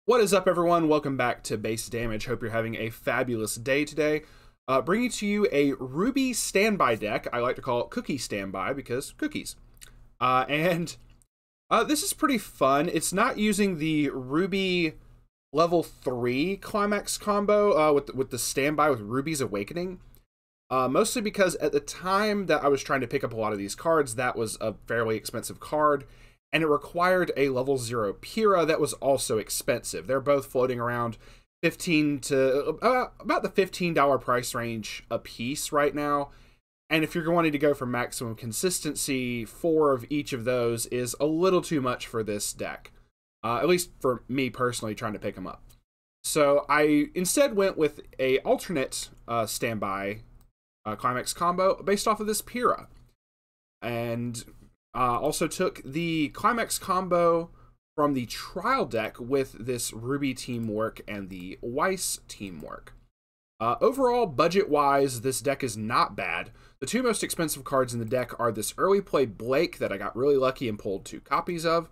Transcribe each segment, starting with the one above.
What is up, everyone? Welcome back to Base Damage. Hope you're having a fabulous day today. Bringing to you a RWBY standby deck. I like to call it Cookie Standby because cookies. This is pretty fun. It's not using the RWBY level 3 climax combo with the standby with Ruby's Awakening. Mostly because at the time that I was trying to pick up a lot of these cards, that was a fairly expensive card. And it required a level 0 Pyrrha that was also expensive. They're both floating around about the $15 price range a piece right now. And if you're wanting to go for maximum consistency, 4 of each of those is a little too much for this deck. At least for me personally trying to pick them up. So I instead went with a alternate standby climax combo based off of this Pyrrha. And also took the climax combo from the trial deck with this RWBY teamwork and the Weiss teamwork. Overall, budget-wise, this deck is not bad. The two most expensive cards in the deck are this early play Blake that I got really lucky and pulled 2 copies of,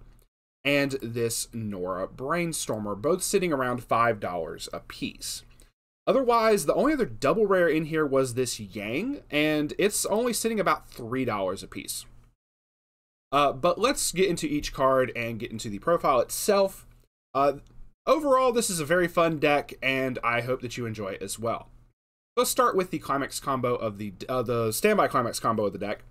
and this Nora Brainstormer, both sitting around $5 a piece. Otherwise, the only other double rare in here was this Yang, and it's only sitting about $3 a piece. But let's get into each card and get into the profile itself. Overall, this is a very fun deck, and I hope that you enjoy it as well. Let's start with the climax combo of the standby climax combo of the deck.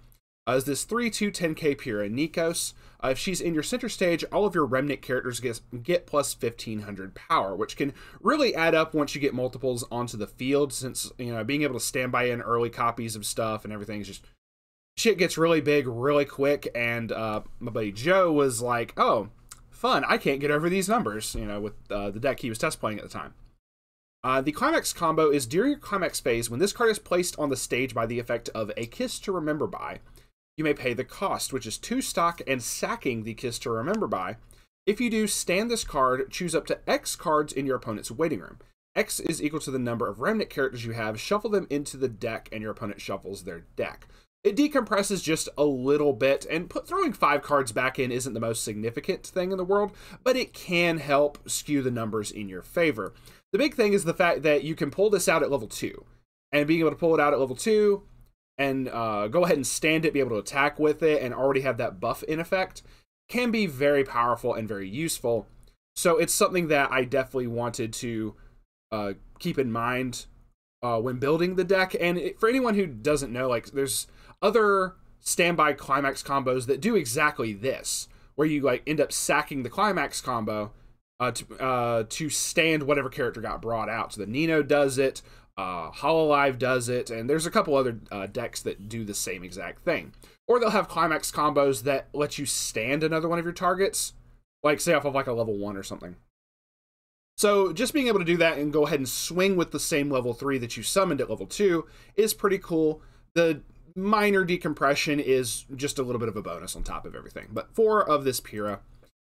Is this 3/2 10k Pyrrha Nikos. If she's in your center stage, all of your remnant characters get plus 1500 power, which can really add up once you get multiples onto the field, since being able to stand by in early copies of stuff and everything is just shit gets really big really quick. And my buddy Joe was like, oh, fun, I can't get over these numbers, with the deck he was test playing at the time. The climax combo is during your climax phase, when this card is placed on the stage by the effect of a Kiss to Remember By, you may pay the cost, which is 2 stock and sacking the Kiss to Remember By. If you do, stand this card, choose up to X cards in your opponent's waiting room. X is equal to the number of remnant characters you have, shuffle them into the deck, and your opponent shuffles their deck. It decompresses just a little bit, and throwing 5 cards back in isn't the most significant thing in the world, but it can help skew the numbers in your favor. The big thing is the fact that you can pull this out at level 2, and being able to pull it out at level 2 and go ahead and stand it, be able to attack with it, and already have that buff in effect can be very powerful and very useful. So it's something that I definitely wanted to keep in mind when building the deck. And for anyone who doesn't know, there's other standby climax combos that do exactly this, where you end up sacking the climax combo to stand whatever character got brought out. So the Nino does it, Hololive does it, and there's a couple other decks that do the same exact thing. Or they'll have climax combos that let you stand another one of your targets, say off of a level 1 or something. So just being able to do that and go ahead and swing with the same level 3 that you summoned at level 2 is pretty cool. The minor decompression is just a little bit of a bonus on top of everything. But 4 of this Pyrrha.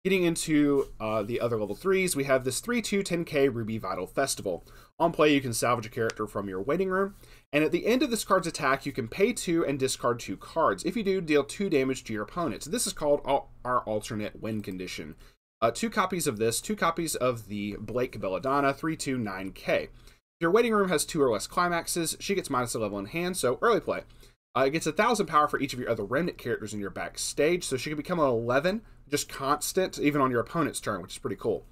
Getting into the other level 3s, we have this 3/2 10k RWBY Vital Festival. On play, you can salvage a character from your waiting room, and at the end of this card's attack, you can pay 2 and discard 2 cards. If you do, deal 2 damage to your opponent. So this is called our alternate win condition. 2 copies of this, 2 copies of the Blake Belladonna, 3/2 9k. If your waiting room has 2 or less climaxes, she gets minus a level in hand, so early play. It gets 1000 power for each of your other remnant characters in your backstage, so she can become an 11, just constant, even on your opponent's turn, which is pretty cool.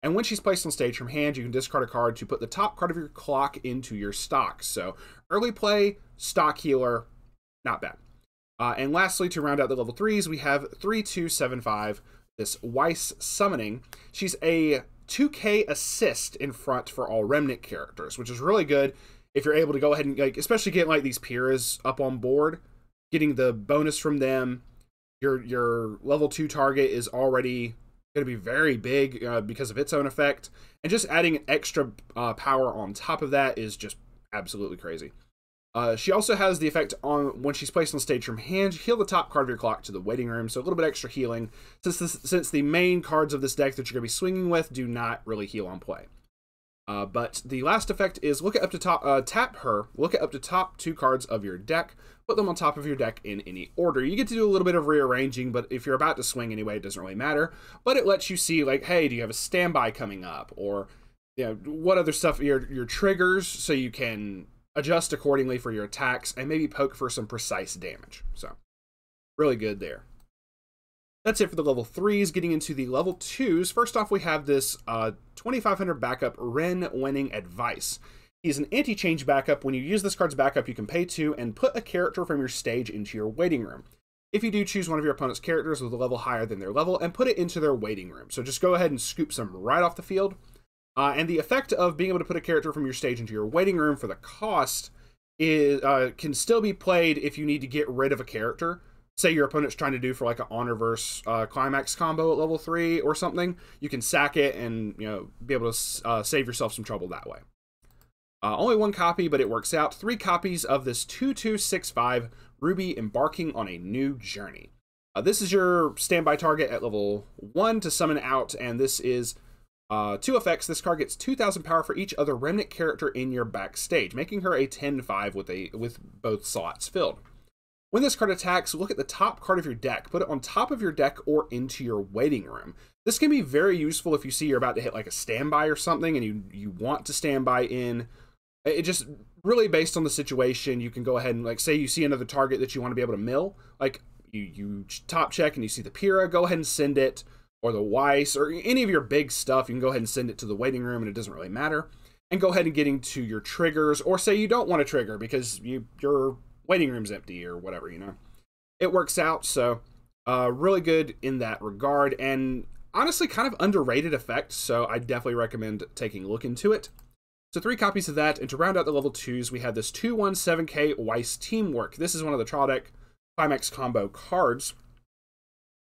And when she's placed on stage from hand, you can discard a card to put the top card of your clock into your stock. So early play, stock healer, not bad. And lastly, to round out the level 3s, we have 3/2 this Weiss Summoning. She's a 2k assist in front for all remnant characters, which is really good. If you're able to go ahead and, especially get these Pyrrhas up on board, getting the bonus from them, your level 2 target is already going to be very big because of its own effect. And just adding extra power on top of that is just absolutely crazy. She also has the effect on when she's placed on stage from hand, heal the top card of your clock to the waiting room, so a little bit extra healing, since the main cards of this deck that you're going to be swinging with do not really heal on play. But the last effect is look at up to top, tap her, look at up to top 2 cards of your deck, put them on top of your deck in any order. You get to do a little bit of rearranging, but if you're about to swing anyway, it doesn't really matter. But it lets you see, like, hey, do you have a standby coming up? Or, you know, what other stuff, your triggers, so you can adjust accordingly for your attacks and maybe poke for some precise damage. So, really good there. That's it for the level 3s. Getting into the level 2s, first off we have this 2500 backup Ren winning advice. He's an anti-change backup. When you use this card's backup, you can pay 2 and put a character from your stage into your waiting room. If you do, choose one of your opponent's characters with a level higher than their level and put it into their waiting room. So just go ahead and scoop some right off the field. And the effect of being able to put a character from your stage into your waiting room for the cost is can still be played if you need to get rid of a character. Say your opponent's trying to do for like an Honorverse Climax combo at level 3 or something, you can sack it and, you know, be able to save yourself some trouble that way. Only 1 copy, but it works out. 3 copies of this 2265 RWBY embarking on a new journey. This is your standby target at level 1 to summon out, and this is 2 effects. This card gets 2000 power for each other remnant character in your backstage, making her a 10-5 with both slots filled. When this card attacks, look at the top card of your deck, put it on top of your deck or into your waiting room. This can be very useful if you see you're about to hit like a standby or something and you want to standby in. It just really based on the situation, you can go ahead and, like, say you see another target that you want to be able to mill, like you top check and you see the Pyrrha, go ahead and send it, or the Weiss, or any of your big stuff, you can go ahead and send it to the waiting room and it doesn't really matter. And go ahead and get into your triggers, or say you don't want a trigger because your waiting room's empty or whatever, you know. It works out, so really good in that regard, and honestly kind of underrated effect, so I definitely recommend taking a look into it. So 3 copies of that, and to round out the level 2s, we have this 217k Weiss Teamwork. This is one of the trial deck Climax combo cards.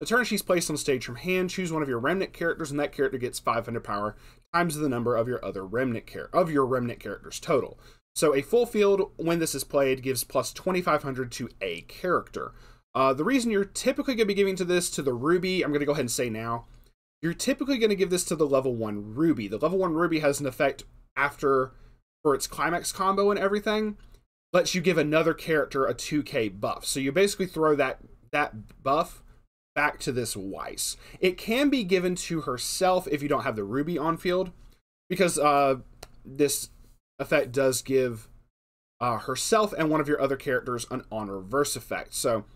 The turn she's placed on stage from hand, choose one of your remnant characters, and that character gets 500 power times the number of your other remnant characters total. So a full field, when this is played, gives plus 2500 to a character. The reason you're typically going to be giving to this to the RWBY, I'm going to go ahead and say now, you're typically going to give this to the level 1 RWBY. The level 1 RWBY has an effect after, for its Climax combo and everything, lets you give another character a 2k buff. So you basically throw that buff back to this Weiss. It can be given to herself if you don't have the RWBY on field, because this effect does give herself and one of your other characters an Honorverse effect. So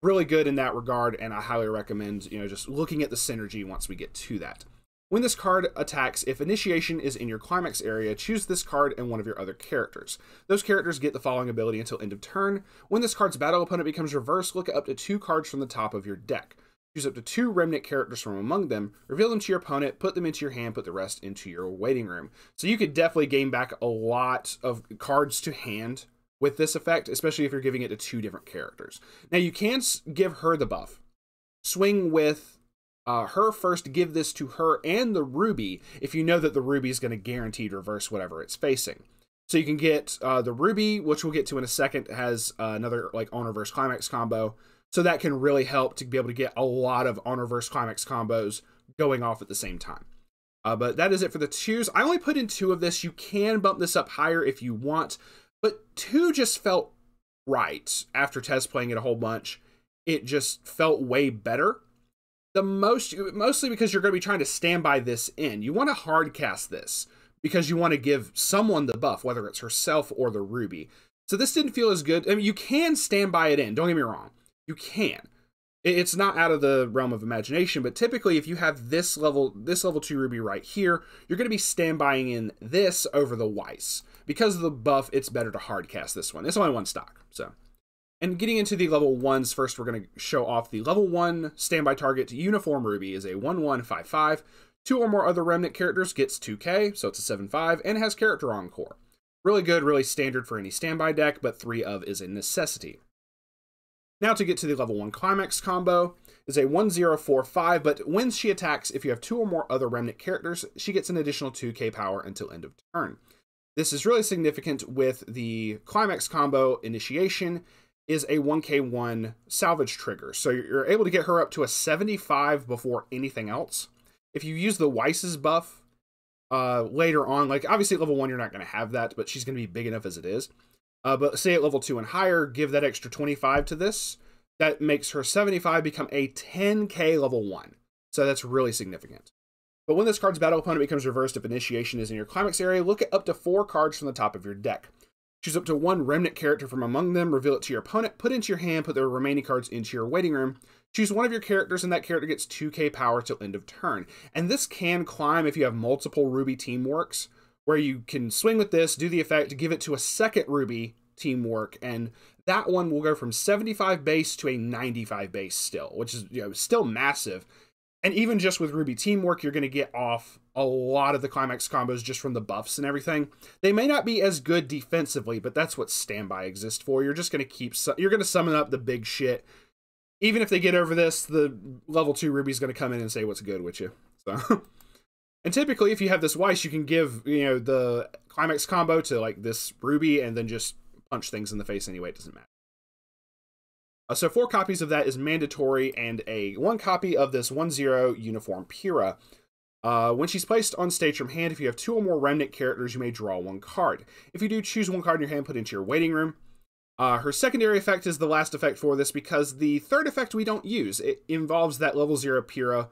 really good in that regard, and I highly recommend, you know, just looking at the synergy once we get to that. When this card attacks, if initiation is in your Climax area, choose this card and one of your other characters. Those characters get the following ability until end of turn. When this card's battle opponent becomes reversed, look at up to 2 cards from the top of your deck. Choose up to 2 remnant characters from among them, reveal them to your opponent, put them into your hand, put the rest into your waiting room. So you could definitely gain back a lot of cards to hand with this effect, especially if you're giving it to 2 different characters. Now you can give her the buff. Swing with her first, give this to her and the RWBY if you know that the RWBY is going to guaranteed reverse whatever it's facing. So you can get the RWBY, which we'll get to in a second, has another like Honorverse Climax combo. So that can really help to be able to get a lot of Honorverse Climax combos going off at the same time. But that is it for the 2s. I only put in 2 of this. You can bump this up higher if you want, but 2 just felt right after test playing it a whole bunch. It just felt way better. Mostly because you're going to be trying to stand by this in. You want to hard cast this because you want to give someone the buff, whether it's herself or the RWBY. So this didn't feel as good. I mean, you can stand by it in. Don't get me wrong. You can. It's not out of the realm of imagination, but typically if you have this level 2 RWBY right here, you're going to be standbying in this over the Weiss. Because of the buff, it's better to hard cast this one. It's only 1 stock, so. And getting into the level 1s, first we're going to show off the level 1 standby target uniform RWBY is a 1/1/5/5. 2 or more other remnant characters gets 2k, so it's a 7/5, and has character encore. Really good, really standard for any standby deck, but 3 of is a necessity. Now to get to the level 1 Climax combo is a 1/0/4/5, but when she attacks, if you have 2 or more other remnant characters, she gets an additional 2k power until end of turn. This is really significant with the Climax combo initiation is a 1k1 salvage trigger. So you're able to get her up to a 75 before anything else. If you use the Weiss's buff, later on. Like, obviously at level 1 you're not going to have that, but she's going to be big enough as it is. But say at level 2 and higher, give that extra 25 to this. That makes her 75 become a 10k level 1. So that's really significant. But when this card's battle opponent becomes reversed if initiation is in your climax area, look at up to 4 cards from the top of your deck. Choose up to 1 remnant character from among them, reveal it to your opponent, put it into your hand, put the remaining cards into your waiting room. Choose one of your characters, and that character gets 2k power till end of turn. And this can climb if you have multiple RWBY teamworks, where you can swing with this, do the effect, give it to a second RWBY teamwork, and that one will go from 75 base to a 95 base still, which is, you know, still massive. And even just with RWBY teamwork, you're going to get off a lot of the climax combos just from the buffs and everything. They may not be as good defensively, but that's what standby exists for. You're just going to you're going to summon up the big shit. Even if they get over this, the level 2 RWBY is going to come in and say what's good with you. So, and typically, if you have this Weiss, you can give, you know, the climax combo to like this RWBY and then just punch things in the face anyway. It doesn't matter. So 4 copies of that is mandatory, and 1 copy of this 1/0 uniform Pyrrha. When she's placed on stage from hand, if you have 2 or more remnant characters, you may draw 1 card. If you do, choose 1 card in your hand, put it into your waiting room. Her secondary effect is the last effect for this, because the third effect we don't use. It involves that level 0 Pyrrha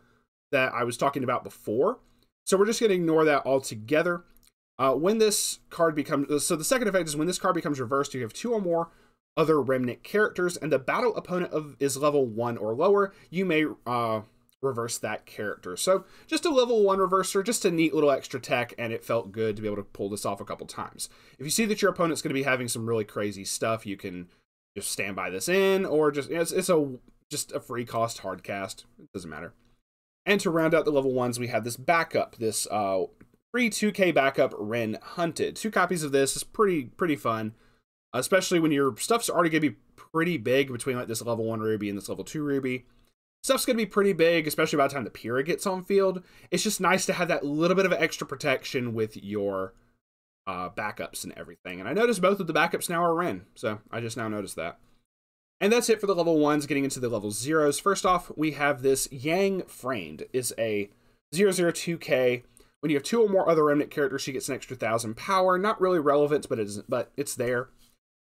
that I was talking about before. So we're just going to ignore that altogether. When this card becomes... So the second effect is when this card becomes reversed, you have 2 or more other remnant characters, and the battle opponent is level 1 or lower, you may reverse that character. So just a level 1 reverser, just a neat little extra tech, and it felt good to be able to pull this off a couple times. If you see that your opponent's going to be having some really crazy stuff, you can just stand by this in, or just it's just a free cost hard cast. It doesn't matter. And to round out the level 1s, we have this backup, this free 2k backup Ren Hunted. 2 copies of this is pretty fun. Especially when your stuff's already going to be pretty big between like this level 1 RWBY and this level 2 RWBY. Stuff's going to be pretty big, especially by the time the Pyrrha gets on field. It's just nice to have that little bit of extra protection with your backups and everything. And I noticed both of the backups now are Ren, so I just now noticed that. And that's it for the level 1s, getting into the level 0s. First off, we have this Yang Framed. Is a 002k. When you have 2 or more other remnant characters, she gets an extra 1,000 power. Not really relevant, but it's there.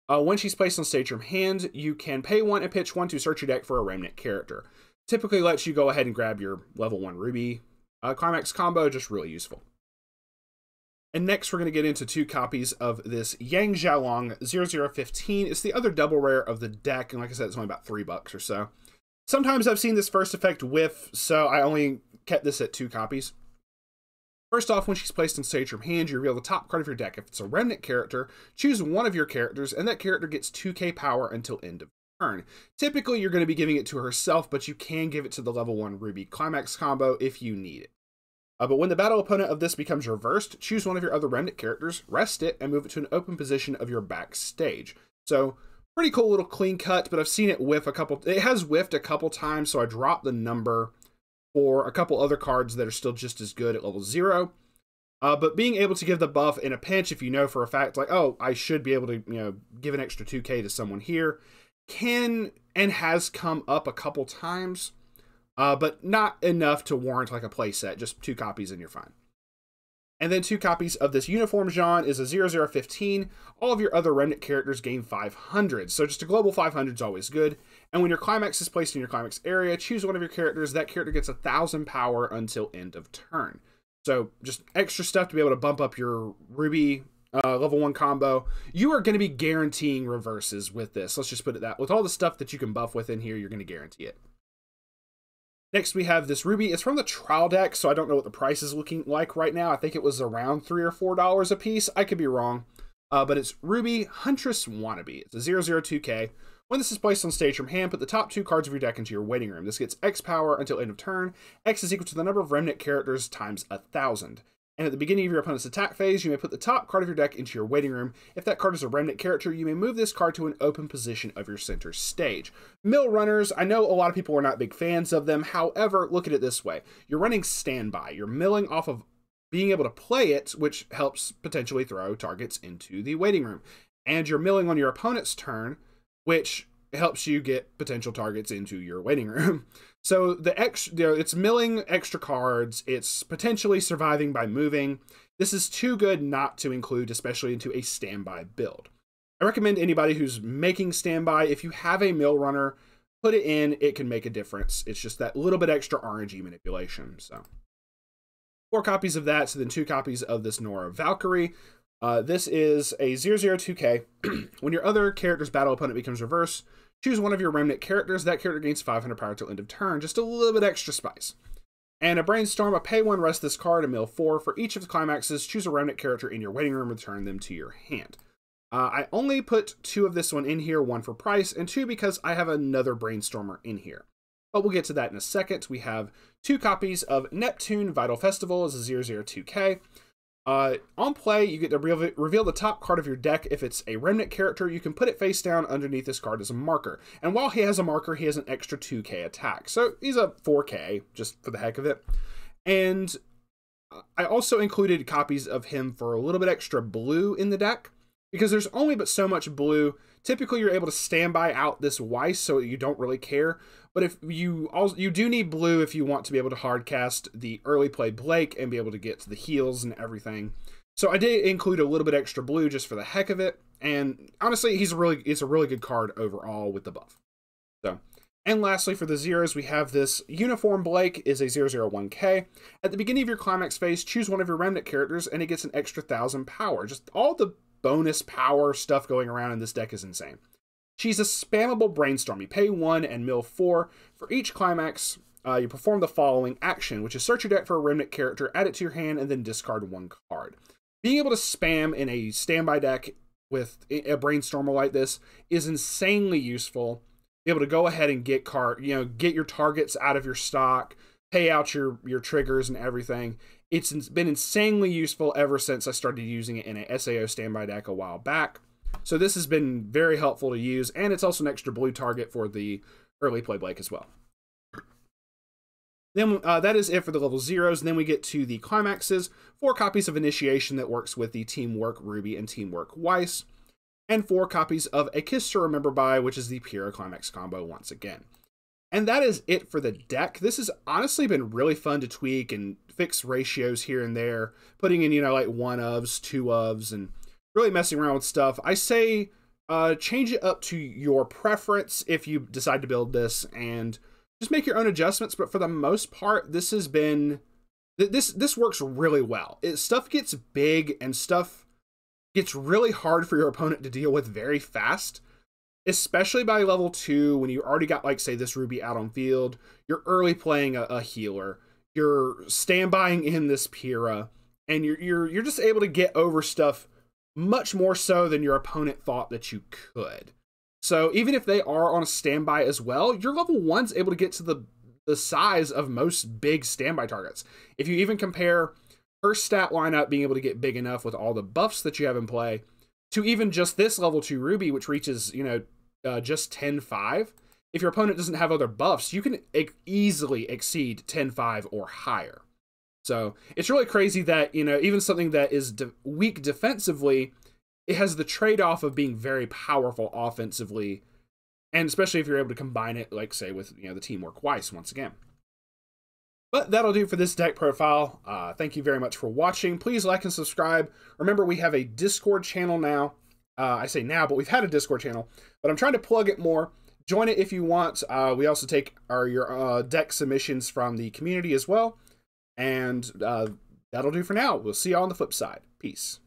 When she's placed on stage from hand, you can pay 1 and pitch 1 to search your deck for a remnant character. Typically lets you go ahead and grab your level 1 RWBY climax combo, just really useful. And next we're going to get into 2 copies of this Yang Xiaolong 0015. It's the other double rare of the deck, and like I said, it's only about $3 or so. Sometimes I've seen this first effect whiff, so I only kept this at 2 copies. First off, when she's placed on stage from hand, you reveal the top card of your deck. If it's a remnant character, choose one of your characters, and that character gets 2k power until end of turn. Typically, you're going to be giving it to herself, but you can give it to the level 1 RWBY climax combo if you need it. But when the battle opponent of this becomes reversed, choose one of your other remnant characters, rest it, and move it to an open position of your backstage. So, pretty cool little clean cut, but I've seen it whiff it has whiffed a couple times, so I dropped the number for a couple other cards that are still just as good at level 0. But being able to give the buff in a pinch, if you know for a fact, like, oh, I should be able to, you know, give an extra 2k to someone here, can and has come up a couple times, but not enough to warrant like a playset. Just 2 copies and you're fine. And then 2 copies of this uniform Jean is a 0015. All of your other remnant characters gain 500. So just a global 500 is always good. And when your climax is placed in your climax area, choose one of your characters. That character gets 1,000 power until end of turn. So just extra stuff to be able to bump up your RWBY level 1 combo. You are going to be guaranteeing reverses with this. Let's just put it that. With all the stuff that you can buff with in here, you're going to guarantee it. Next, we have this RWBY. It's from the trial deck, so I don't know what the price is looking like right now. I think it was around $3 or $4 a piece. I could be wrong. But it's RWBY Huntress Wannabe. It's a 002k. When this is placed on stage from hand, put the top 2 cards of your deck into your waiting room. This gets X power until end of turn. X is equal to the number of remnant characters times 1,000. And at the beginning of your opponent's attack phase, you may put the top card of your deck into your waiting room. If that card is a remnant character, you may move this card to an open position of your center stage. Mill runners, I know a lot of people are not big fans of them. However, look at it this way. You're running standby. You're milling off of being able to play it, which helps potentially throw targets into the waiting room. And you're milling on your opponent's turn, which helps you get potential targets into your waiting room. So it's milling extra cards. It's potentially surviving by moving. This is too good not to include, especially into a standby build. I recommend anybody who's making standby, if you have a mill runner, put it in. It can make a difference. It's just that little bit extra RNG manipulation. So 4 copies of that, so then 2 copies of this Nora Valkyrie. This is a 002K. When your other character's battle opponent becomes reverse, choose one of your remnant characters. That character gains 500 power till end of turn. Just a little bit extra spice. And a Brainstorm, a pay 1, rest this card, a mill 4. For each of the climaxes, choose a remnant character in your waiting room, return them to your hand. I only put 2 of this one in here, 1 for price, and 2 because I have another Brainstormer in here. But we'll get to that in a second. We have 2 copies of Neptune Vital Festival as a 002K. On play, you get to reveal the top card of your deck. If it's a remnant character, you can put it face down underneath this card as a marker. And while he has a marker, he has an extra 2K attack. So he's a 4K, just for the heck of it. And I also included copies of him for a little bit extra blue in the deck, because there's only but so much blue. Typically, you're able to standby out this Weiss, so you don't really care. But if you do need blue if you want to be able to hardcast the early play Blake and be able to get to the heals and everything. So I did include a little bit extra blue just for the heck of it. And honestly, it's a really good card overall with the buff. So, and lastly, for the zeros, we have this Uniform Blake is a 001K. At the beginning of your climax phase, choose one of your remnant characters, and it gets an extra 1,000 power. Just all the bonus power stuff going around in this deck is insane. She's a spammable Brainstorm. You pay 1 and mill 4. For each climax, you perform the following action, which is search your deck for a remnant character, add it to your hand, and then discard 1 card. Being able to spam in a standby deck with a Brainstormer like this is insanely useful. Be able to go ahead and get get your targets out of your stock, pay out your triggers and everything. It's been insanely useful ever since I started using it in a SAO standby deck a while back. So this has been very helpful to use, and it's also an extra blue target for the early play Blake as well. Then that is it for the level zeros. And then we get to the climaxes. 4 copies of Initiation that works with the Teamwork RWBY and Teamwork Weiss. And 4 copies of A Kiss to Remember By, which is the Pyrrha climax combo once again. And that is it for the deck. This has honestly been really fun to tweak and fix ratios here and there. Putting in, like 1-ofs, 2-ofs, and really messing around with stuff. I say change it up to your preference if you decide to build this, and just make your own adjustments. But for the most part, this has been this works really well. Stuff gets big and stuff gets really hard for your opponent to deal with very fast, especially by level 2 when you already got, like, say, this RWBY out on field. You're early playing a healer. You're standbying in this Pyrrha, and you're just able to get over stuff much more so than your opponent thought that you could. So even if they are on a standby as well, your level 1's able to get to the size of most big standby targets. If you even compare her stat lineup being able to get big enough with all the buffs that you have in play to even just this level 2 RWBY, which reaches, just 10-5. If your opponent doesn't have other buffs, you can easily exceed 10-5 or higher. So it's really crazy that, even something that is weak defensively, it has the trade-off of being very powerful offensively, and especially if you're able to combine it, like, say, with, the Teamwork Weiss once again. But that'll do for this deck profile. Thank you very much for watching. Please like and subscribe. Remember, we have a Discord channel now. I say now, but we've had a Discord channel, but I'm trying to plug it more. Join it if you want. We also take your deck submissions from the community as well. And that'll do for now. We'll see you on the flip side. Peace.